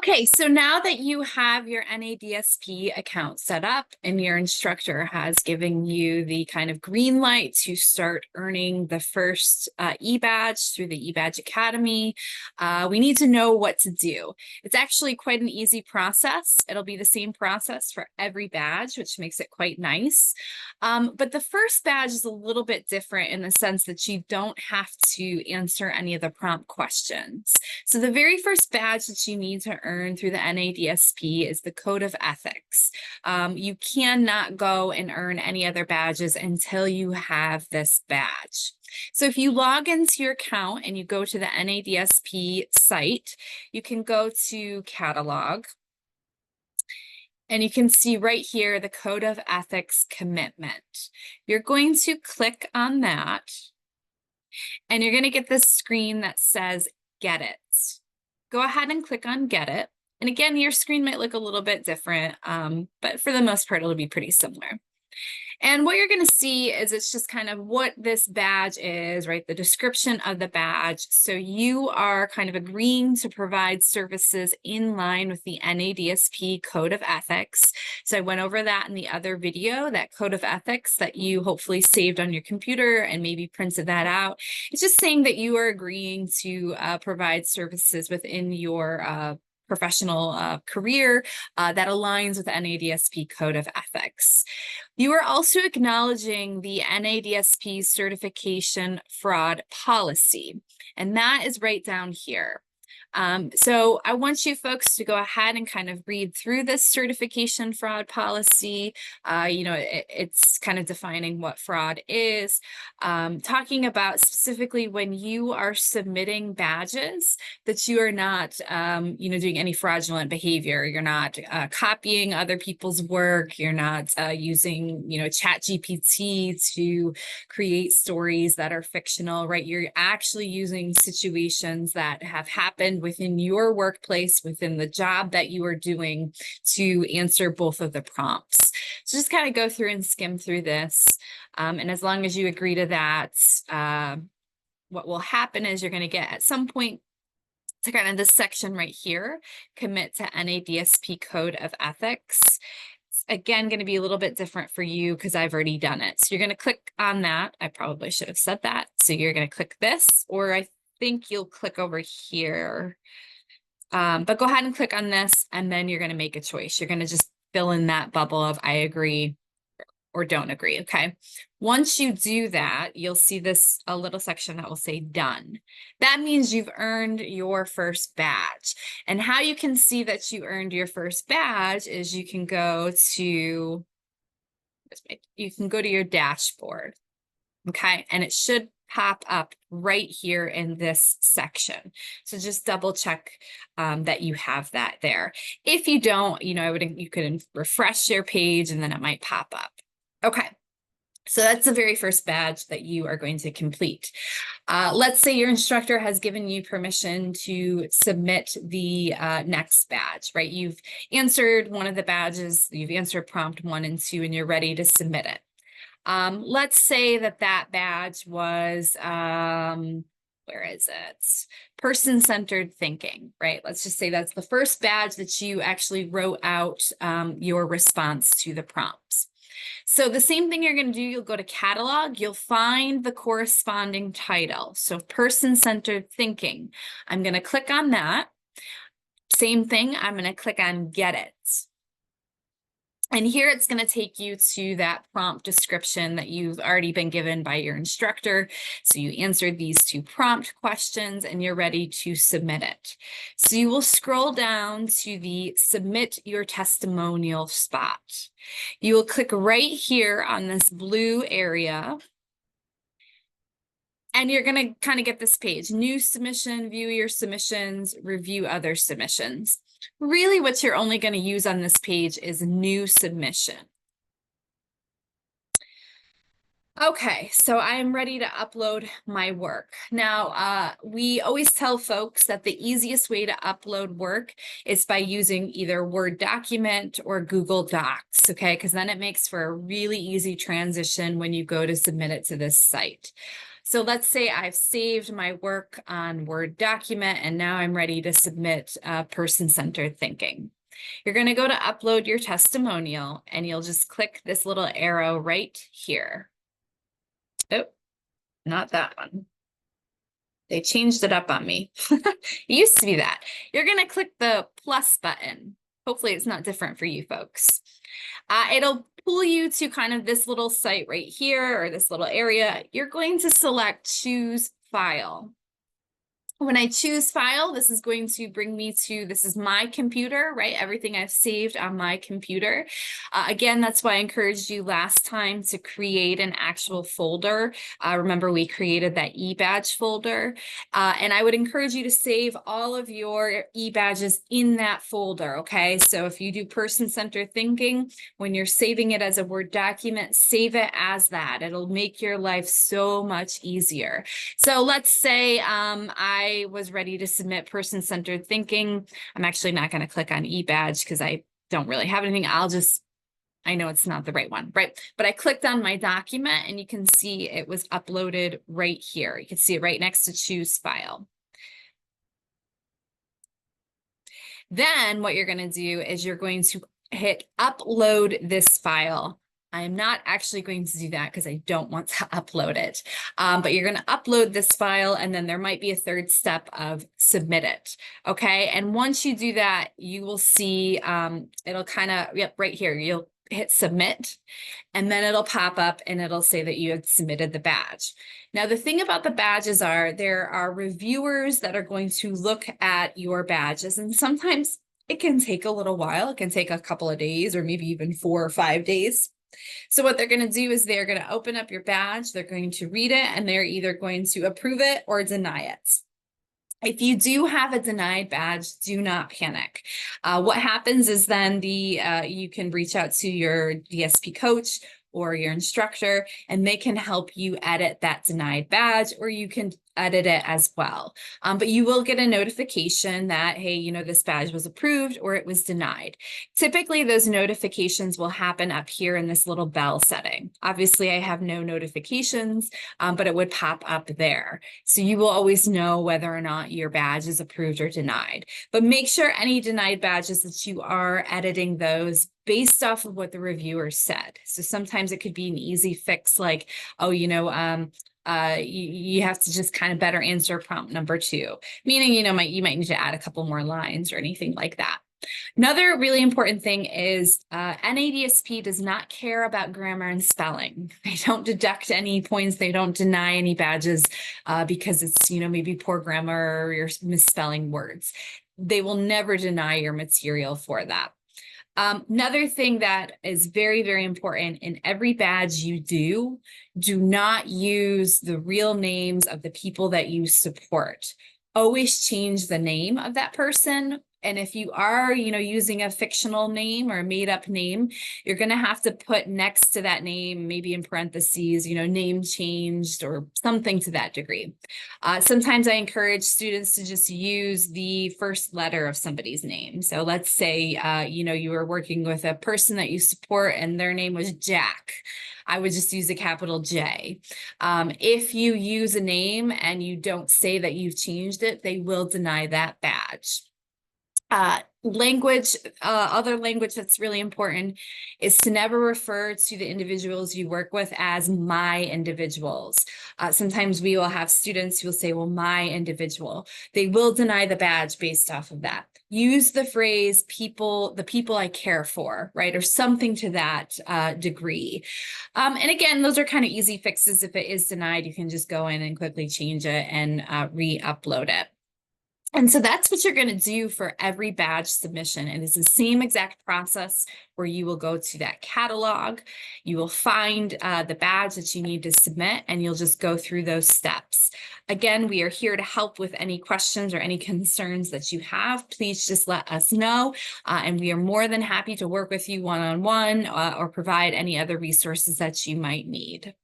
Okay, so now that you have your NADSP account set up and your instructor has given you the kind of green light to start earning the first eBadge through the eBadge Academy, we need to know what to do. It's actually quite an easy process. It'll be the same process for every badge, which makes it quite nice. But the first badge is a little bit different in the sense that you don't have to answer any of the prompt questions. So the very first badge that you need to earn through the NADSP is the Code of Ethics. You cannot go and earn any other badges until you have this badge. So if you log into your account and you go to the NADSP site, you can go to Catalog. And you can see right here the Code of Ethics commitment. You're going to click on that, and you're going to get this screen that says Get It. Go ahead and click on Get It. And again, your screen might look a little bit different, but for the most part, it'll be pretty similar. And what you're going to see is it's just kind of what this badge is, right? The description of the badge. So you are kind of agreeing to provide services in line with the NADSP Code of Ethics. So I went over that in the other video, that Code of Ethics that you hopefully saved on your computer and maybe printed that out. It's just saying that you are agreeing to provide services within your professional career that aligns with the NADSP Code of Ethics. You are also acknowledging the NADSP certification fraud policy, and that is right down here. So I want you folks to go ahead and kind of read through this certification fraud policy. It's kind of defining what fraud is, talking about specifically when you are submitting badges that you are not, doing any fraudulent behavior. You're not copying other people's work. You're not using, ChatGPT to create stories that are fictional, right? You're actually using situations that have happened within your workplace, within the job that you are doing, to answer both of the prompts. So just kind of go through and skim through this. And as long as you agree to that, what will happen is you're going to get at some point to kind of this section right here, commit to NADSP Code of Ethics. It's again going to be a little bit different for you because I've already done it. So you're going to click on that. I probably should have said that. So you're going to click this, or I think you'll click over here. But go ahead and click on this, and then you're going to make a choice. You're going to just fill in that bubble of I agree or don't agree, okay? Once you do that, you'll see a little section that will say done. That means you've earned your first badge. And how you can see that you earned your first badge is you can go to your dashboard, okay? And it should pop up right here in this section. So just double check that you have that there. If you don't, you could refresh your page and then it might pop up. Okay. So that's the very first badge that you are going to complete. Let's say your instructor has given you permission to submit the next badge, right? You've answered one of the badges, you've answered prompt 1 and 2, and you're ready to submit it. Let's say that badge was, where is it? Person-centered thinking, right? Let's just say that's the first badge that you actually wrote out your response to the prompts. So the same thing you're going to do, you'll go to Catalog, you'll find the corresponding title. So person-centered thinking. I'm going to click on that. Same thing, I'm going to click on Get It. And here it's going to take you to that prompt description that you've already been given by your instructor. So you answered these 2 prompt questions and you're ready to submit it. So you will scroll down to the Submit Your Testimonial spot. You will click right here on this blue area. And you're going to kind of get this page, new submission, view your submissions, review other submissions. Really what you're only going to use on this page is new submission. Okay, so I am ready to upload my work. Now, we always tell folks that the easiest way to upload work is by using either Word document or Google Docs, okay? Because then it makes for a really easy transition when you go to submit it to this site. So let's say I've saved my work on Word document and now I'm ready to submit person-centered thinking. You're going to go to upload your testimonial and you'll just click this little arrow right here. Oh, not that one. They changed it up on me. It used to be that. You're going to click the plus button. Hopefully it's not different for you folks. It'll pull you to kind of this little site right here or this little area. You're going to select choose file. When I choose file, this is going to bring me to, this is my computer, right? Everything I've saved on my computer. Again, that's why I encouraged you last time to create an actual folder. Remember, we created that eBadge folder. And I would encourage you to save all of your eBadges in that folder, okay? So if you do person-centered thinking, when you're saving it as a Word document, save it as that. It'll make your life so much easier. So let's say I was ready to submit person-centered thinking. I'm actually not going to click on eBadge because I don't really have anything. I know it's not the right one, right? But I clicked on my document and you can see it was uploaded right here. You can see it right next to choose file. Then what you're going to do is you're going to hit upload this file. I'm not actually going to do that because I don't want to upload it. But you're going to upload this file and then there might be a third step of submit it. Okay. And once you do that, you will see it'll kind of, yep, right here, you'll hit submit and then it'll pop up and it'll say that you had submitted the badge. Now, the thing about the badges are there are reviewers that are going to look at your badges and sometimes it can take a little while. It can take a couple of days or maybe even 4 or 5 days. So what they're going to do is they're going to open up your badge, they're going to read it, and they're either going to approve it or deny it. If you do have a denied badge, do not panic. What happens is then you can reach out to your DSP coach or your instructor, and they can help you edit that denied badge, or you can edit it as well. But you will get a notification that, hey, you know, this badge was approved or it was denied. Typically, those notifications will happen up here in this little bell setting. Obviously, I have no notifications, but it would pop up there. So you will always know whether or not your badge is approved or denied. But make sure any denied badges that you are editing those based off of what the reviewer said. So sometimes it could be an easy fix like, oh, you know, you have to just kind of better answer prompt number 2, meaning, you know, you might need to add a couple more lines or anything like that. Another really important thing is NADSP does not care about grammar and spelling. They don't deduct any points. They don't deny any badges because it's, you know, maybe poor grammar or you're misspelling words. They will never deny your material for that. Another thing that is very, very important in every badge you do not use the real names of the people that you support. Always change the name of that person. And if you are, you know, using a fictional name or a made up name, you're going to have to put next to that name, maybe in parentheses, you know, name changed or something to that degree. Sometimes I encourage students to just use the first letter of somebody's name. So let's say, you know, you were working with a person that you support and their name was Jack. I would just use a capital J. If you use a name and you don't say that you've changed it, they will deny that badge. Other language that's really important is to never refer to the individuals you work with as my individuals. Sometimes we will have students who will say, well, my individual. They will deny the badge based off of that. Use the phrase the people I care for, right? Or something to that degree. And again, those are kind of easy fixes. If it is denied, you can just go in and quickly change it and re-upload it. And so that's what you're going to do for every badge submission. And it's the same exact process where you will go to that catalog, you will find the badge that you need to submit, and you'll just go through those steps. Again, we are here to help with any questions or any concerns that you have. Please just let us know. And we are more than happy to work with you one-on-one or provide any other resources that you might need.